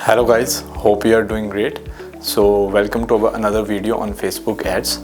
Hello guys, hope you are doing great. So welcome to another video on Facebook ads.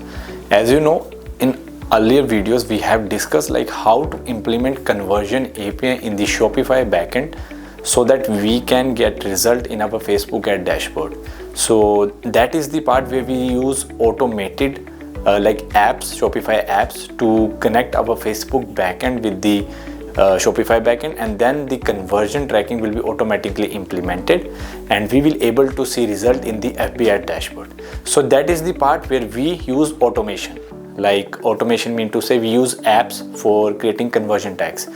As you know, in earlier videos we have discussed like how to implement conversion API in the Shopify backend so that we can get result in our Facebook ad dashboard. So that is the part where we use automated like apps, Shopify apps to connect our Facebook backend with the Shopify backend, and then the conversion tracking will be automatically implemented and we will able to see result in the FB ad dashboard. So that is the part where we use automation. Like automation mean to say we use apps for creating conversion tags.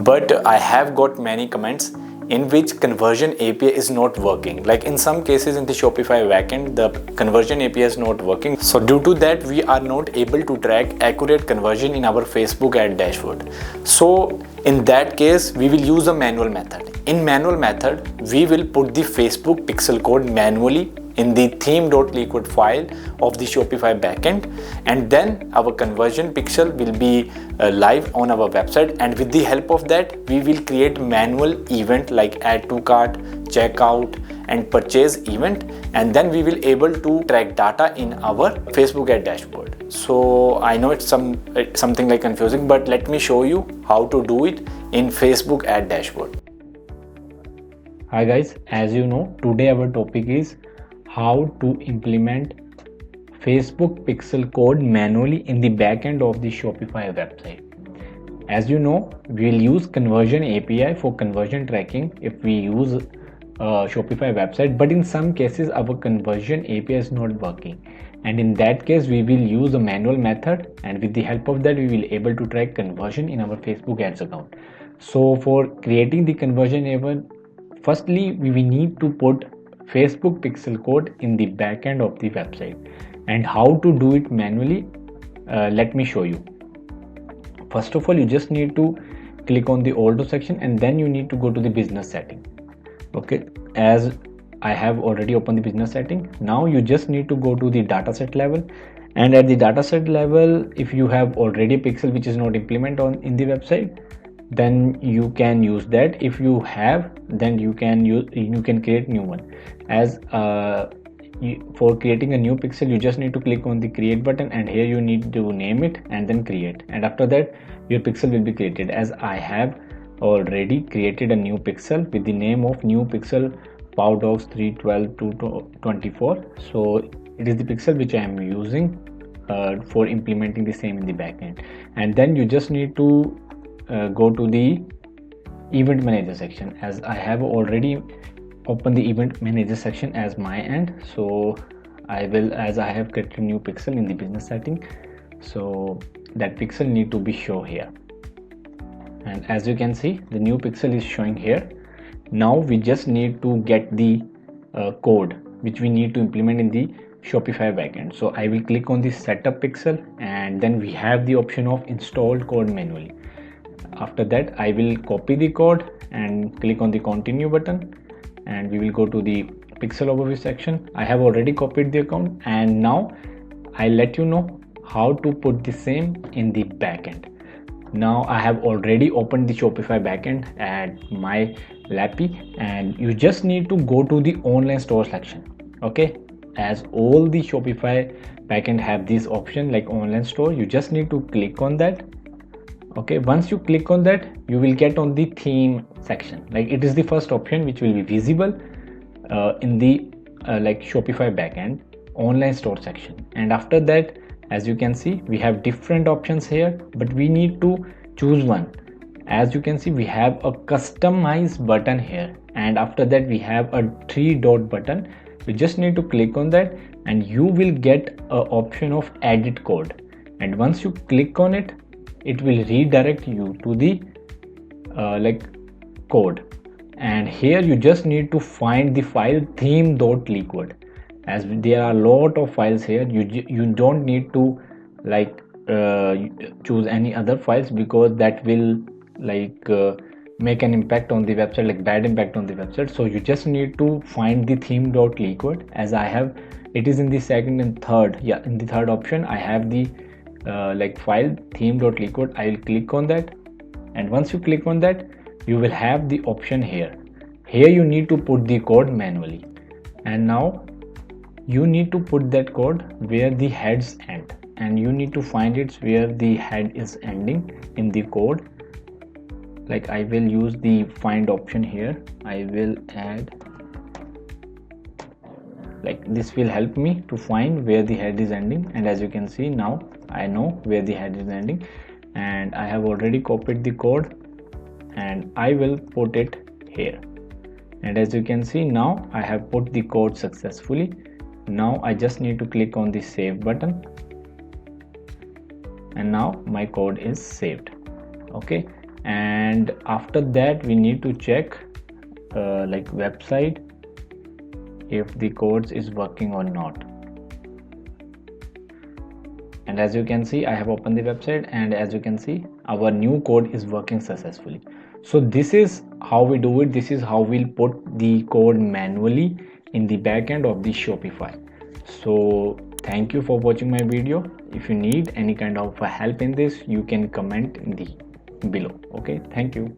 But I have got many comments in which conversion API is not working. Like in some cases in the Shopify backend, the conversion API is not working. So due to that, we are not able to track accurate conversion in our Facebook ad dashboard. So in that case, we will use a manual method. In manual method, we will put the Facebook pixel code manually in the theme.liquid file of the Shopify backend, and then our conversion pixel will be live on our website, and with the help of that we will create manual event like add to cart, checkout and purchase event, and then we will able to track data in our Facebook ad dashboard. So I know it's something like confusing, but let me show you how to do it in Facebook ad dashboard. Hi guys, as you know, today our topic is how to implement Facebook pixel code manually in the backend of the Shopify website. As you know, we'll use conversion API for conversion tracking if we use Shopify website, but in some cases our conversion API is not working, and in that case we will use a manual method, and with the help of that we will able to track conversion in our Facebook ads account. So for creating the conversion event, firstly we need to put Facebook pixel code in the backend of the website, and how to do it manually, let me show you. First of all, you just need to click on the auto section and then you need to go to the business setting. Okay, as I have already opened the business setting, now you just need to go to the dataset level, and at the dataset level, if you have already a pixel which is not implemented on in the website, then you can use that. If you have, then you can create new one. As for creating a new pixel, you just need to click on the create button, and here you need to name it and then create, and after that your pixel will be created. As I have already created a new pixel with the name of new pixel powdogs 312 to 24. So it is the pixel which I am using for implementing the same in the backend. And then you just need to go to the event manager section. As I have already opened the event manager section as my end, so as I have created a new pixel in the business setting, so that pixel need to be shown here, and as you can see the new pixel is showing here. Now we just need to get the code which we need to implement in the Shopify backend. So I will click on the setup pixel, and then we have the option of installed code manually. After that I will copy the code and click on the continue button, and we will go to the pixel overview section. I have already copied the account, and now I let you know how to put the same in the backend. Now I have already opened the Shopify backend at my lappy, and you just need to go to the online store section. Okay, as all the Shopify backend have this option like online store, you just need to click on that. Okay, once you click on that, you will get on the theme section. Like it is the first option which will be visible in the like Shopify backend online store section. And after that, as you can see, we have different options here, but we need to choose one. As you can see, we have a customize button here, and after that we have a 3-dot button. You just need to click on that, and you will get a option of edit code, and once you click on it, it will redirect you to the like code, and here you just need to find the file theme.liquid. As there are a lot of files here, you don't need to like choose any other files, because that will like make an impact on the website, like bad impact on the website. So you just need to find the theme.liquid. As I have, it is in the second and third, yeah, in the third option I have the like file theme.liquid. I will click on that, and once you click on that, you will have the option here Here you need to put the code manually, and now you need to put that code where the heads end, and you need to find it where the head is ending in the code. Like I will use the find option here. I will add, like this will help me to find where the head is ending, and as you can see now I know where the head is ending, and I have already copied the code and I will put it here. And as you can see now I have put the code successfully. Now I just need to click on the save button, and now my code is saved. Okay, and after that we need to check like website if the codes is working or not. And as you can see I have opened the website, and as you can see our new code is working successfully. So this is how we do it. This is how we'll put the code manually in the backend of the Shopify. So thank you for watching my video. If you need any kind of help in this, you can comment in the below. Okay, thank you.